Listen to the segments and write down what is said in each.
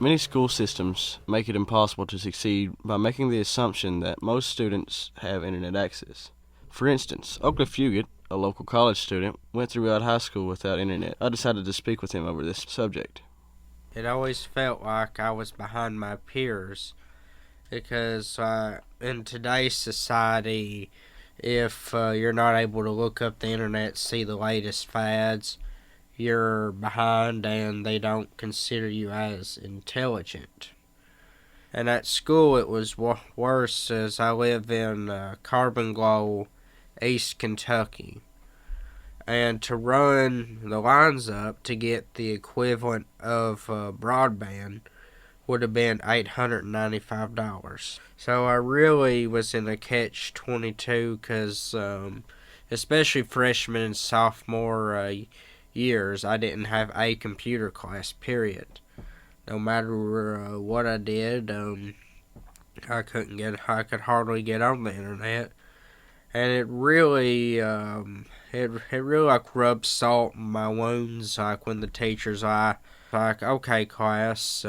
Many school systems make it impossible to succeed by making the assumption that most students have internet access. For instance, Oakley Fugate, a local college student, went throughout high school without internet. I decided to speak with him over this subject. It always felt like I was behind my peers because in today's society, if you're not able to look up the internet, see the latest fads, you're behind and they don't consider you as intelligent. And at school it was worse, as I live in Carbon Glow, East Kentucky. And to run the lines up to get the equivalent of broadband would have been $895. So I really was in a catch-22 because especially freshman and sophomore years, I didn't have a computer class, period. No matter what I did, I could hardly get on the internet. And it really, like rubbed salt in my wounds, like when the teachers like, okay class,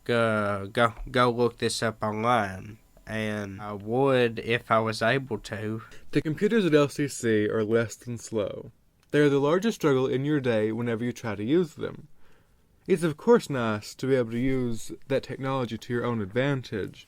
go look this up online. And I would if I was able to. The computers at LCC are less than slow. They are the largest struggle in your day whenever you try to use them. It's of course nice to be able to use that technology to your own advantage,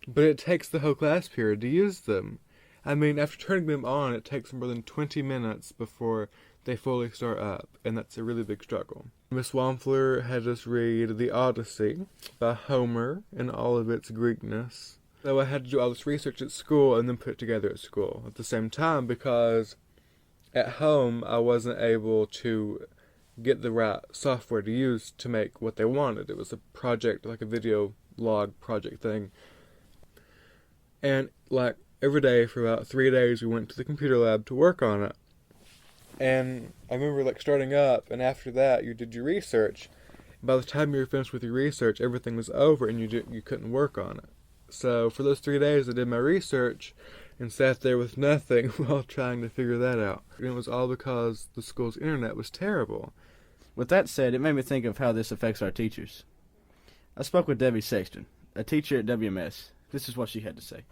but it takes the whole class period to use them. I mean, after turning them on, it takes more than 20 minutes before they fully start up, and that's a really big struggle. Miss Wampler had us read The Odyssey by Homer in all of its Greekness. So I had to do all this research at school and then put it together at school at the same time because at home I wasn't able to get the right software to use to make what they wanted. It was a project, like a video log project thing. And like every day for about 3 days we went to the computer lab to work on it. And I remember like starting up, and after that you did your research. By the time you were finished with your research, everything was over and you couldn't work on it. So for those 3 days I did my research and sat there with nothing while trying to figure that out. And it was all because the school's internet was terrible. With that said, it made me think of how this affects our teachers. I spoke with Debbie Sexton, a teacher at WMS. This is what she had to say.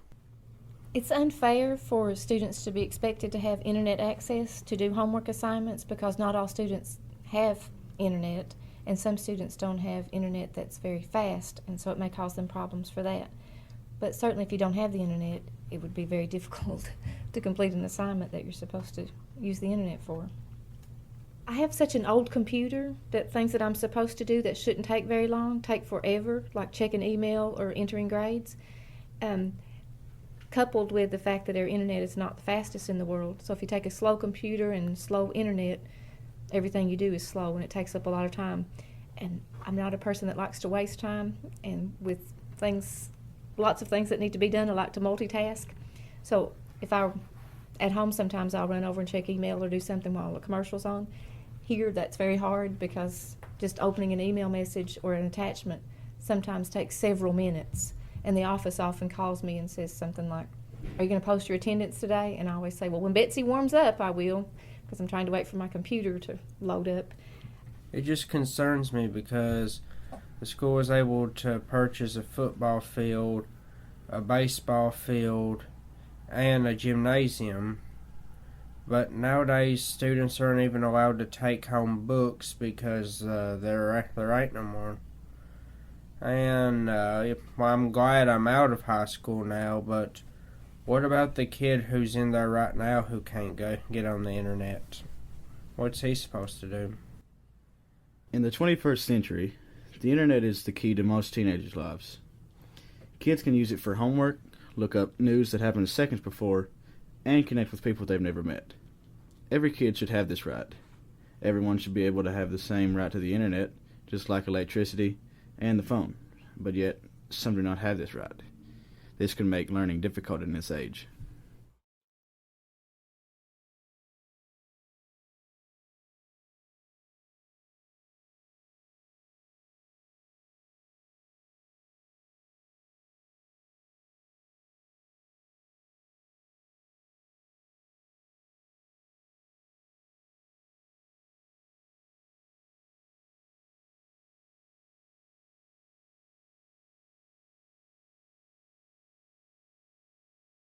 It's unfair for students to be expected to have internet access to do homework assignments because not all students have internet, and some students don't have internet that's very fast, and so it may cause them problems for that. But certainly if you don't have the internet, it would be very difficult to complete an assignment that you're supposed to use the internet for. I have such an old computer that things that I'm supposed to do that shouldn't take very long take forever, like checking email or entering grades, coupled with the fact that our internet is not the fastest in the world. So if you take a slow computer and slow internet, everything you do is slow and it takes up a lot of time. And I'm not a person that likes to waste time, and with lots of things that need to be done, I like to multitask. So if I'm at home, sometimes I'll run over and check email or do something while the commercial's on. Here, that's very hard because just opening an email message or an attachment sometimes takes several minutes. And the office often calls me and says something like, "Are you going to post your attendance today?" And I always say, "Well, when Betsy warms up, I will," because I'm trying to wait for my computer to load up. It just concerns me because the school was able to purchase a football field, a baseball field, and a gymnasium. But nowadays, students aren't even allowed to take home books because there ain't no more. And I'm glad I'm out of high school now, but what about the kid who's in there right now who can't get on the internet? What's he supposed to do? In the 21st century, the internet is the key to most teenagers' lives. Kids can use it for homework, look up news that happened seconds before, and connect with people they've never met. Every kid should have this right. Everyone should be able to have the same right to the internet, just like electricity and the phone. But yet, some do not have this right. This can make learning difficult in this age.